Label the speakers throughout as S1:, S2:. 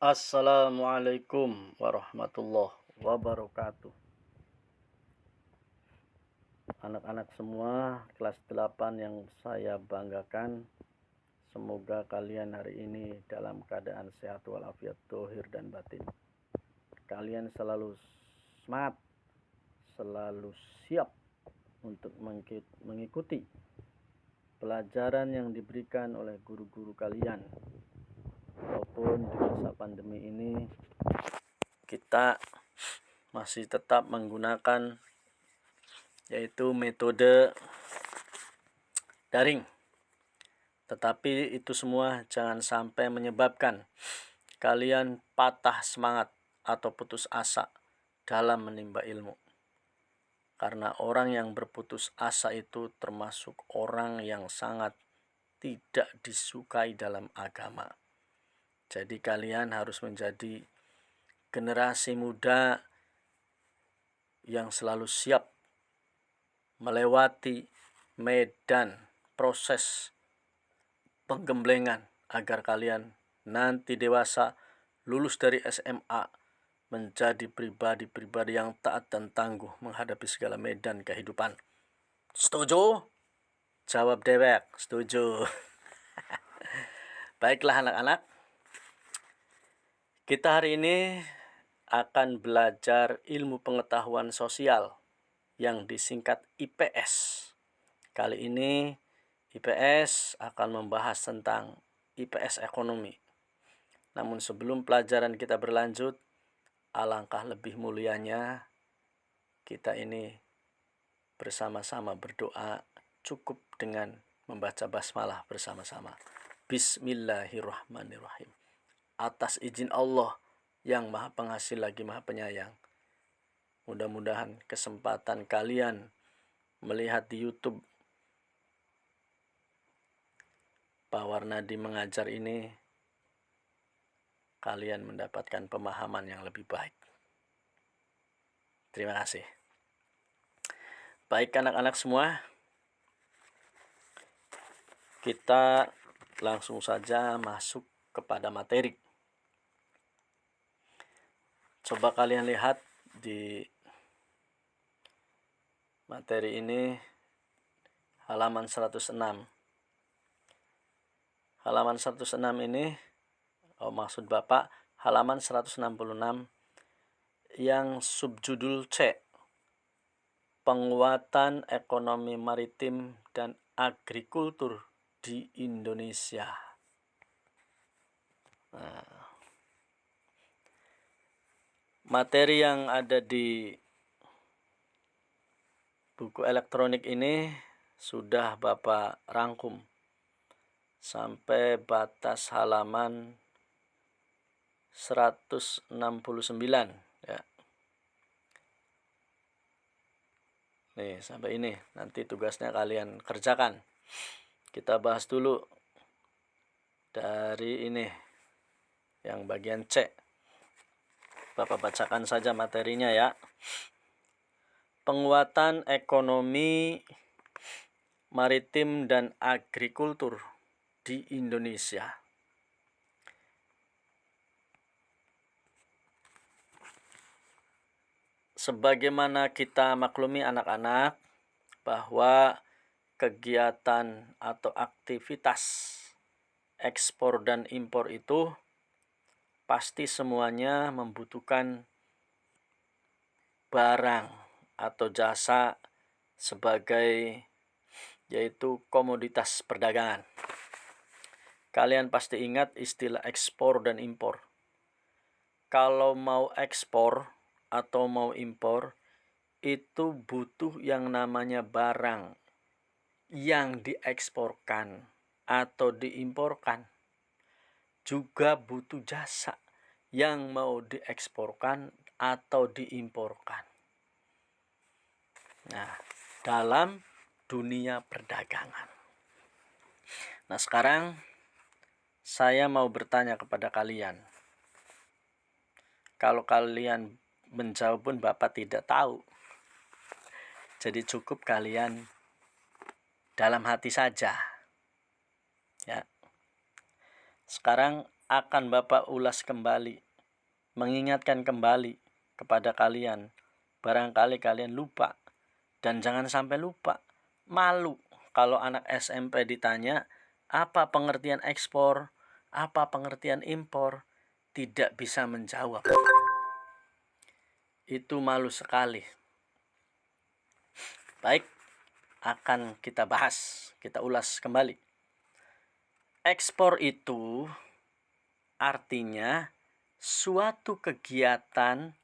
S1: Assalamualaikum warahmatullahi wabarakatuh. Anak-anak semua kelas 8 yang saya banggakan, semoga kalian hari ini dalam keadaan sehat walafiat dohir dan batin. Kalian selalu semangat, selalu siap untuk mengikuti pelajaran yang diberikan oleh guru-guru kalian. Walaupun di masa pandemi ini kita masih tetap menggunakan yaitu metode daring. Tetapi itu semua jangan sampai menyebabkan kalian patah semangat atau putus asa dalam menimba ilmu. Karena orang yang berputus asa itu termasuk orang yang sangat tidak disukai dalam agama. Jadi kalian harus menjadi generasi muda yang selalu siap melewati medan proses penggemblengan agar kalian nanti dewasa lulus dari SMA menjadi pribadi-pribadi yang taat dan tangguh menghadapi segala medan kehidupan. Setuju? Jawab dewek, setuju. Baiklah anak-anak, kita hari ini akan belajar ilmu pengetahuan sosial yang disingkat IPS. Kali ini IPS akan membahas tentang IPS ekonomi. Namun sebelum pelajaran kita berlanjut, alangkah lebih mulianya kita ini bersama-sama berdoa, cukup dengan membaca basmalah bersama-sama. Bismillahirrahmanirrahim. Atas izin Allah yang Maha Pengasih lagi Maha Penyayang. Mudah-mudahan kesempatan kalian melihat di YouTube Pak Warnadi mengajar ini, kalian mendapatkan pemahaman yang lebih baik. Terima kasih. Baik anak-anak semua, kita langsung saja masuk kepada materi. Coba kalian lihat di materi ini halaman 106. Halaman 106 ini, maksud Bapak, halaman 166 yang subjudul C, penguatan ekonomi maritim dan agrikultur di Indonesia. Materi yang ada di buku elektronik ini sudah Bapak rangkum sampai batas halaman 169 ya. Nih, sampai ini nanti tugasnya kalian kerjakan. Kita bahas dulu dari ini yang bagian C. Bapak bacakan saja materinya ya. Penguatan ekonomi maritim dan agrikultur di Indonesia. Sebagaimana kita maklumi anak-anak bahwa kegiatan atau aktivitas ekspor dan impor itu pasti semuanya membutuhkan barang atau jasa sebagai yaitu komoditas perdagangan. Kalian pasti ingat istilah ekspor dan impor. Kalau mau ekspor atau mau impor, itu butuh yang namanya barang yang dieksporkan atau diimporkan. Juga butuh jasa yang mau dieksporkan atau diimporkan. Nah, dalam dunia perdagangan. Nah, sekarang saya mau bertanya kepada kalian. Kalau kalian menjawab pun Bapak tidak tahu. Jadi cukup kalian dalam hati saja. Ya. Sekarang akan Bapak ulas kembali, mengingatkan kembali kepada kalian. Barangkali kalian lupa, dan jangan sampai lupa. Malu kalau anak SMP ditanya, apa pengertian ekspor, apa pengertian impor, tidak bisa menjawab. Itu malu sekali. Baik, akan kita bahas, kita ulas kembali. Ekspor itu artinya suatu kegiatan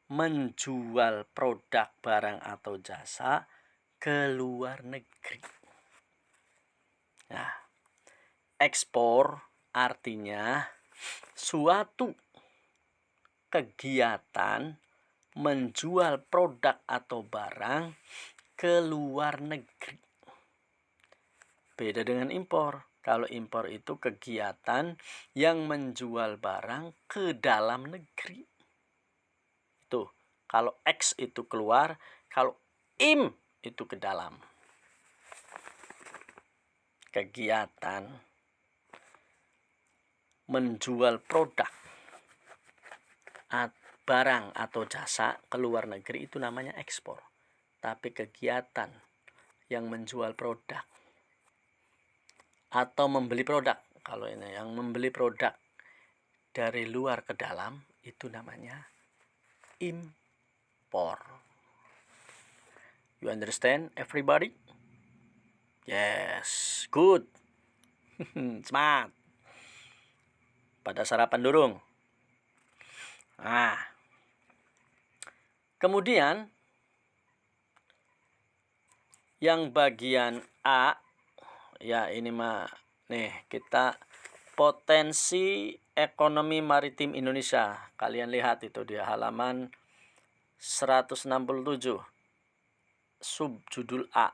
S1: menjual produk, barang, atau jasa ke luar negeri. Nah, ekspor artinya suatu kegiatan menjual produk atau barang ke luar negeri. Beda dengan impor. Kalau impor itu kegiatan yang menjual barang ke dalam negeri. Tuh, kalau X itu keluar, kalau im itu ke dalam. Kegiatan menjual produk, barang atau jasa ke luar negeri itu namanya ekspor. Tapi kegiatan yang menjual produk atau membeli produk, kalau ini yang membeli produk dari luar ke dalam, itu namanya impor. You understand, everybody? Yes, good. Semangat. Pada sarapan durung. Nah, kemudian yang bagian A, ya ini mah nih kita potensi ekonomi maritim Indonesia. Kalian lihat itu di halaman 167. Subjudul A,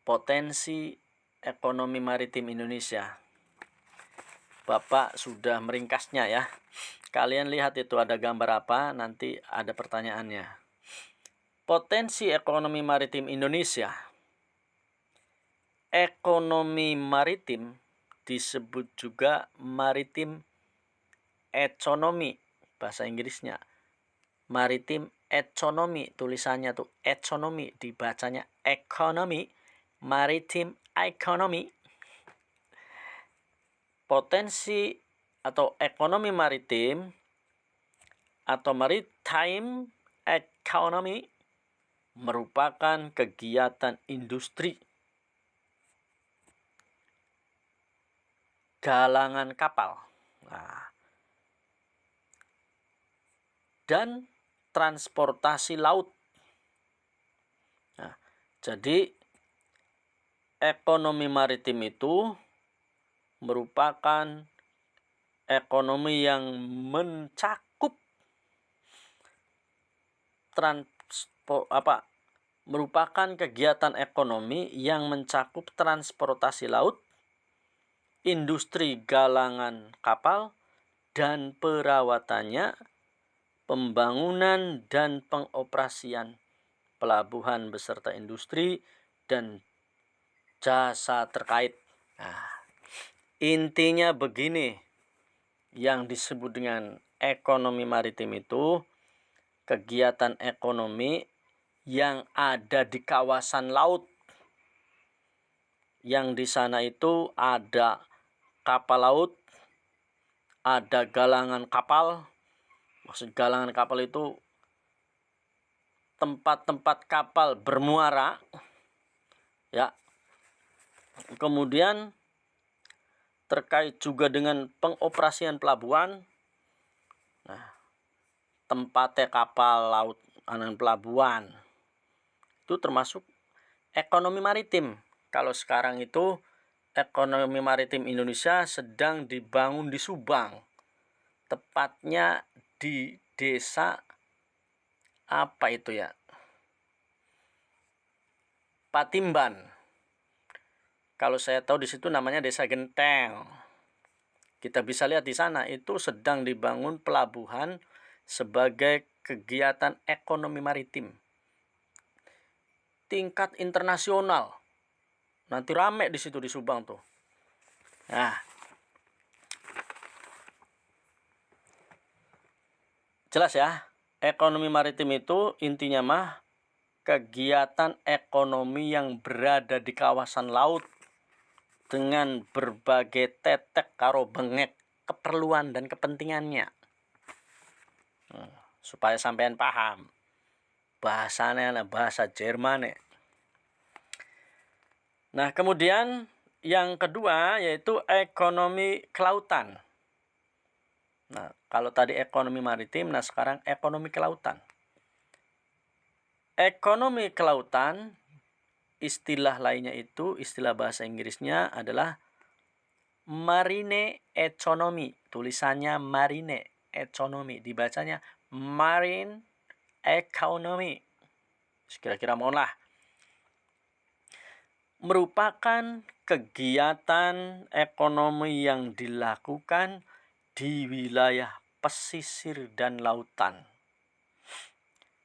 S1: potensi ekonomi maritim Indonesia. Bapak sudah meringkasnya ya. Kalian lihat itu ada gambar apa, nanti ada pertanyaannya. Potensi ekonomi maritim Indonesia. Ekonomi maritim disebut juga maritim economy, bahasa Inggrisnya. Maritim economy, tulisannya tuh economy, dibacanya economy, maritim economy. Potensi atau ekonomi maritim atau maritime economy merupakan kegiatan industri, galangan kapal, dan transportasi laut. Nah, jadi ekonomi maritim itu merupakan ekonomi yang mencakup merupakan kegiatan ekonomi yang mencakup transportasi laut, industri galangan kapal, dan perawatannya, pembangunan dan pengoperasian pelabuhan beserta industri dan jasa terkait. Nah, intinya begini, yang disebut dengan ekonomi maritim itu kegiatan ekonomi yang ada di kawasan laut. Yang di sana itu ada kapal laut, ada galangan kapal. Maksud galangan kapal itu tempat-tempat kapal bermuara. Ya. Kemudian terkait juga dengan pengoperasian pelabuhan. Nah, tempatnya kapal laut dan pelabuhan itu termasuk ekonomi maritim. Kalau sekarang itu ekonomi maritim Indonesia sedang dibangun di Subang, tepatnya di desa apa itu ya, Patimban. Kalau saya tahu di situ namanya Desa Genteng. Kita bisa lihat di sana itu sedang dibangun pelabuhan sebagai kegiatan ekonomi maritim tingkat internasional. Nanti rame di situ di Subang tuh. Nah, Jelas ya, ekonomi maritim itu intinya mah kegiatan ekonomi yang berada di kawasan laut dengan berbagai tetek karo bengek keperluan dan kepentingannya. Supaya sampean paham. Bahasanya adalah bahasa Jerman. Nah, kemudian yang kedua yaitu ekonomi kelautan. Nah, kalau tadi ekonomi maritim, nah sekarang ekonomi kelautan. Ekonomi kelautan, istilah lainnya itu, istilah bahasa Inggrisnya adalah marine economy. Tulisannya marine economy, dibacanya marine economy. Kira-kira mohon lah. Merupakan kegiatan ekonomi yang dilakukan di wilayah pesisir dan lautan,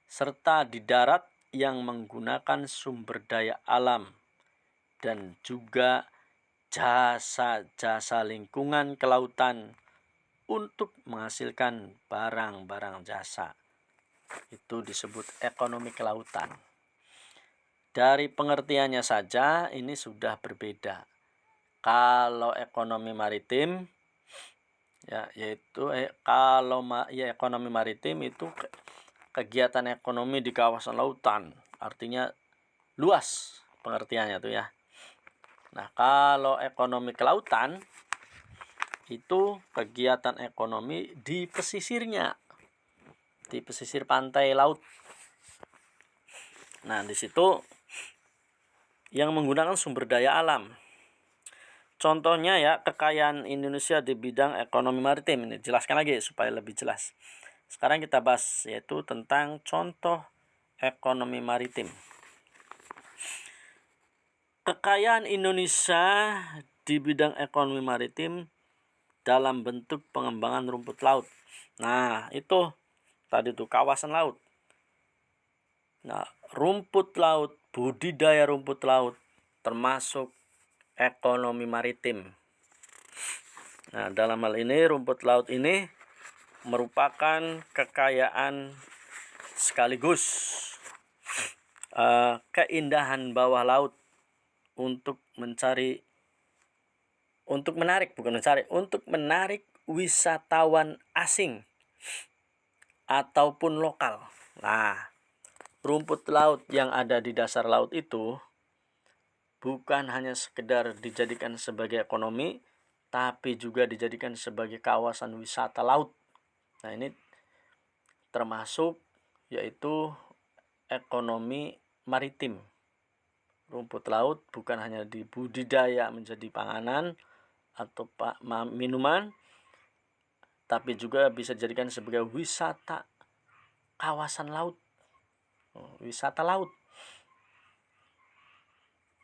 S1: serta di darat yang menggunakan sumber daya alam dan juga jasa-jasa lingkungan kelautan untuk menghasilkan barang-barang jasa. Itu disebut ekonomi kelautan. Dari pengertiannya saja ini sudah berbeda. Kalau ekonomi maritim yaitu ekonomi maritim itu kegiatan ekonomi di kawasan lautan, artinya luas pengertiannya tuh ya. Nah, kalau ekonomi kelautan itu kegiatan ekonomi di pesisirnya, di pesisir pantai laut. Nah, di situ yang menggunakan sumber daya alam. Contohnya ya, kekayaan Indonesia di bidang ekonomi maritim. Ini jelaskan lagi supaya lebih jelas. Sekarang kita bahas yaitu tentang contoh ekonomi maritim. Kekayaan Indonesia di bidang ekonomi maritim dalam bentuk pengembangan rumput laut. Nah, itu tadi tuh kawasan laut. Nah, rumput laut, budidaya rumput laut termasuk ekonomi maritim. Nah, dalam hal ini rumput laut ini merupakan kekayaan sekaligus keindahan bawah laut untuk menarik wisatawan asing ataupun lokal. Nah, rumput laut yang ada di dasar laut itu bukan hanya sekedar dijadikan sebagai ekonomi, tapi juga dijadikan sebagai kawasan wisata laut. Nah, ini termasuk yaitu ekonomi maritim. Rumput laut bukan hanya dibudidaya menjadi panganan atau minuman, tapi juga bisa dijadikan sebagai wisata kawasan laut. Wisata laut.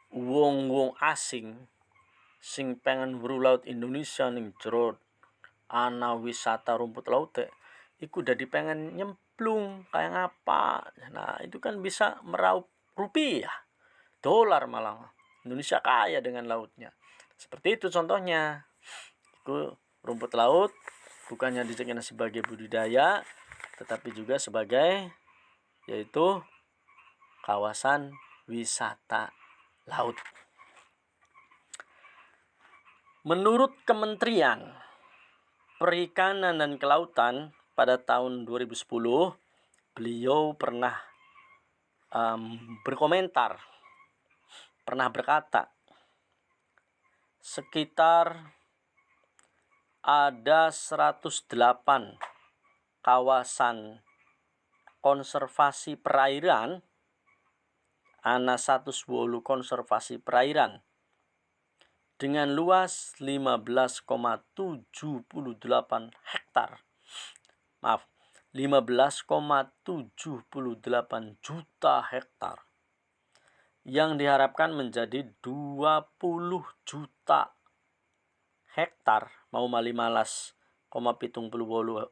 S1: Wong-wong asing sing pengen weruh laut Indonesia ning jero ana wisata rumput laut iku dadi pengen nyemplung kayak ngapa. Nah, itu kan bisa meraup rupiah, dolar malah. Indonesia kaya dengan lautnya. Seperti itu contohnya. Itu rumput laut bukannya dijadikan sebagai budidaya, tetapi juga sebagai yaitu kawasan wisata laut. Menurut Kementerian Perikanan dan Kelautan pada tahun 2010, beliau pernah berkomentar, pernah berkata, sekitar ada 108 kawasan konservasi perairan, ana 110 konservasi perairan dengan luas 15,78 hektar. 15,78 juta hektar yang diharapkan menjadi 20 juta hektar, mau 15,78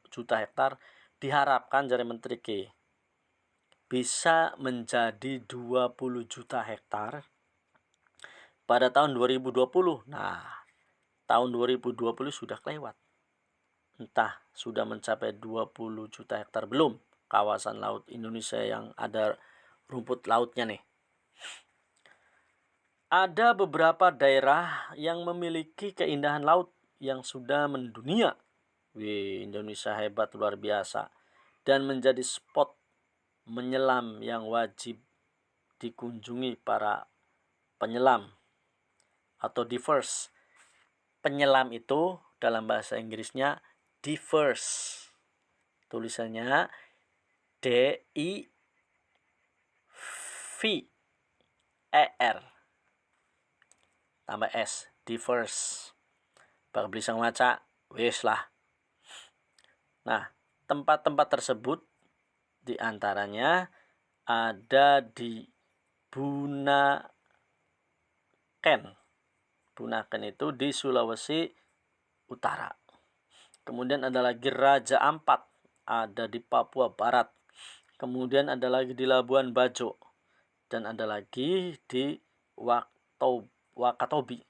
S1: juta hektar diharapkan dari Menteri K bisa menjadi 20 juta hektar pada tahun 2020. Nah, tahun 2020 sudah kelewat. entah sudah mencapai 20 juta hektar belum kawasan laut Indonesia yang ada rumput lautnya nih. Ada beberapa daerah yang memiliki keindahan laut yang sudah mendunia. Wih, Indonesia hebat luar biasa. Dan menjadi spot menyelam yang wajib dikunjungi para penyelam atau divers. Penyelam itu dalam bahasa Inggrisnya divers. Tulisannya DIVER tambah S, divers. Bak bisa maca, wis lah. Nah, tempat-tempat tersebut diantaranya ada di Bunaken. Bunaken itu di Sulawesi Utara. Kemudian ada lagi Raja Ampat, ada di Papua Barat. Kemudian ada lagi di Labuan Bajo. Dan ada lagi di Wakatobi.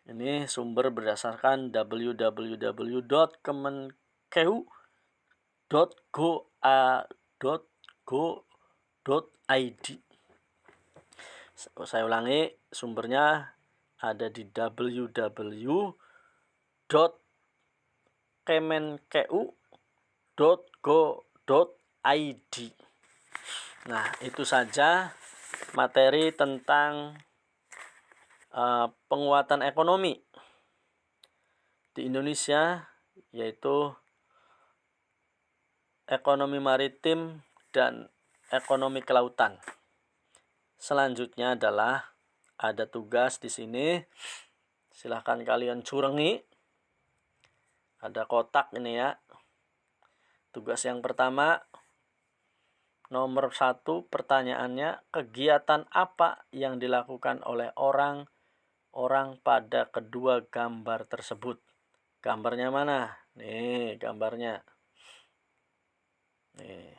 S1: Ini sumber berdasarkan www.kemenkeu.go.id. Saya ulangi, sumbernya ada di www.kemenkeu.go.id. Nah, itu saja materi tentang penguatan ekonomi di Indonesia, yaitu ekonomi maritim dan ekonomi kelautan. Selanjutnya adalah ada tugas di sini. Silahkan kalian curengi. Ada kotak ini ya. Tugas yang pertama, nomor 1 pertanyaannya, kegiatan apa yang dilakukan oleh orang pada kedua gambar tersebut? Gambarnya mana? Nih gambarnya. Nih.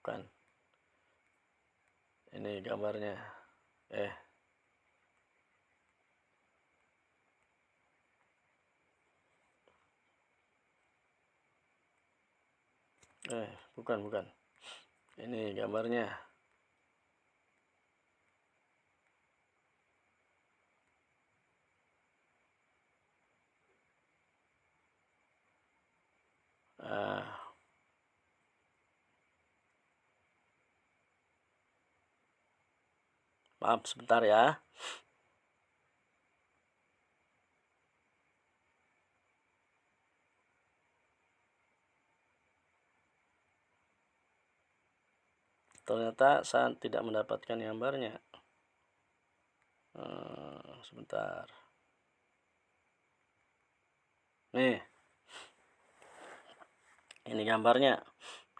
S1: Bukan. Ini gambarnya. Bukan. Ini gambarnya. Maaf sebentar ya. Ternyata saya tidak mendapatkan gambarnya. Sebentar. Nih. Ini gambarnya.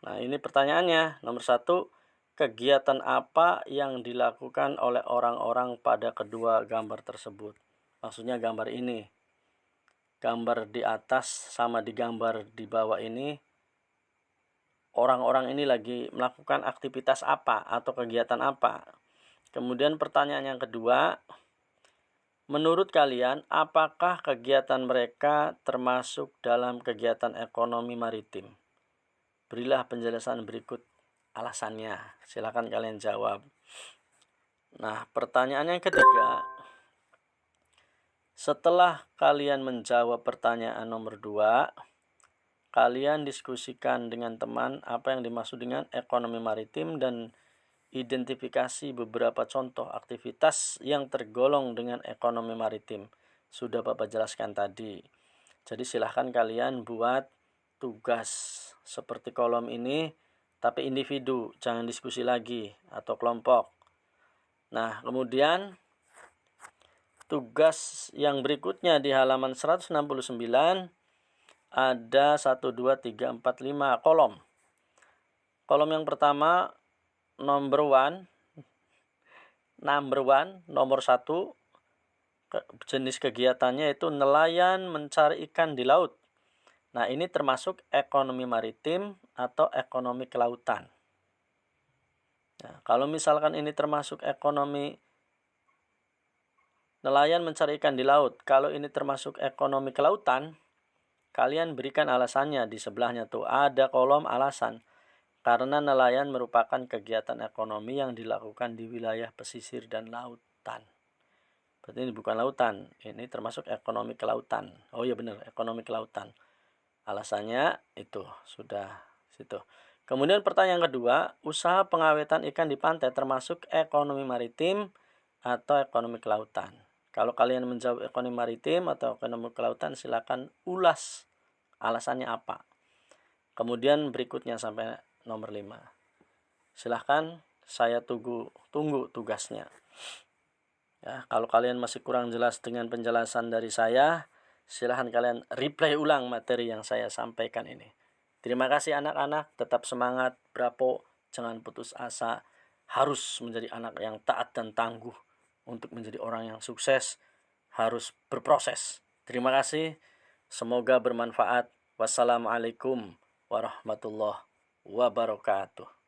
S1: Nah, ini pertanyaannya. Nomor 1, kegiatan apa yang dilakukan oleh orang-orang pada kedua gambar tersebut? Maksudnya gambar ini. Gambar di atas sama di gambar di bawah ini, orang-orang ini lagi melakukan aktivitas apa atau kegiatan apa? Kemudian pertanyaan yang kedua, menurut kalian apakah kegiatan mereka termasuk dalam kegiatan ekonomi maritim? Berilah penjelasan berikut alasannya. Silakan kalian jawab. Nah, pertanyaan yang ketiga, setelah kalian menjawab pertanyaan nomor 2, kalian diskusikan dengan teman apa yang dimaksud dengan ekonomi maritim dan identifikasi beberapa contoh aktivitas yang tergolong dengan ekonomi maritim. Sudah Bapak jelaskan tadi. Jadi silahkan kalian buat tugas seperti kolom ini, tapi individu, jangan diskusi lagi atau kelompok. Nah, kemudian tugas yang berikutnya di halaman 169 ada 1, 2, 3, 4, 5 kolom. Kolom yang pertama nomor 1, nomor 1, jenis kegiatannya itu nelayan mencari ikan di laut. Nah, ini termasuk ekonomi maritim atau ekonomi kelautan. Nah, kalau misalkan ini termasuk ekonomi nelayan mencari ikan di laut, kalau ini termasuk ekonomi kelautan, kalian berikan alasannya di sebelahnya tuh. Ada kolom alasan. Karena nelayan merupakan kegiatan ekonomi yang dilakukan di wilayah pesisir dan lautan. Berarti ini bukan lautan, ini termasuk ekonomi kelautan. Oh iya benar, ekonomi kelautan. Alasannya itu sudah situ. Kemudian pertanyaan kedua, usaha pengawetan ikan di pantai termasuk ekonomi maritim atau ekonomi kelautan? Kalau kalian menjawab ekonomi maritim atau ekonomi kelautan, silakan ulas alasannya apa. Kemudian berikutnya sampai nomor 5. Silahkan saya tunggu tugasnya. Ya, kalau kalian masih kurang jelas dengan penjelasan dari saya, silahkan kalian replay ulang materi yang saya sampaikan ini. Terima kasih anak-anak, tetap semangat, bravo, jangan putus asa, harus menjadi anak yang taat dan tangguh. Untuk menjadi orang yang sukses, harus berproses. Terima kasih, semoga bermanfaat. Wassalamualaikum warahmatullahi wabarakatuh.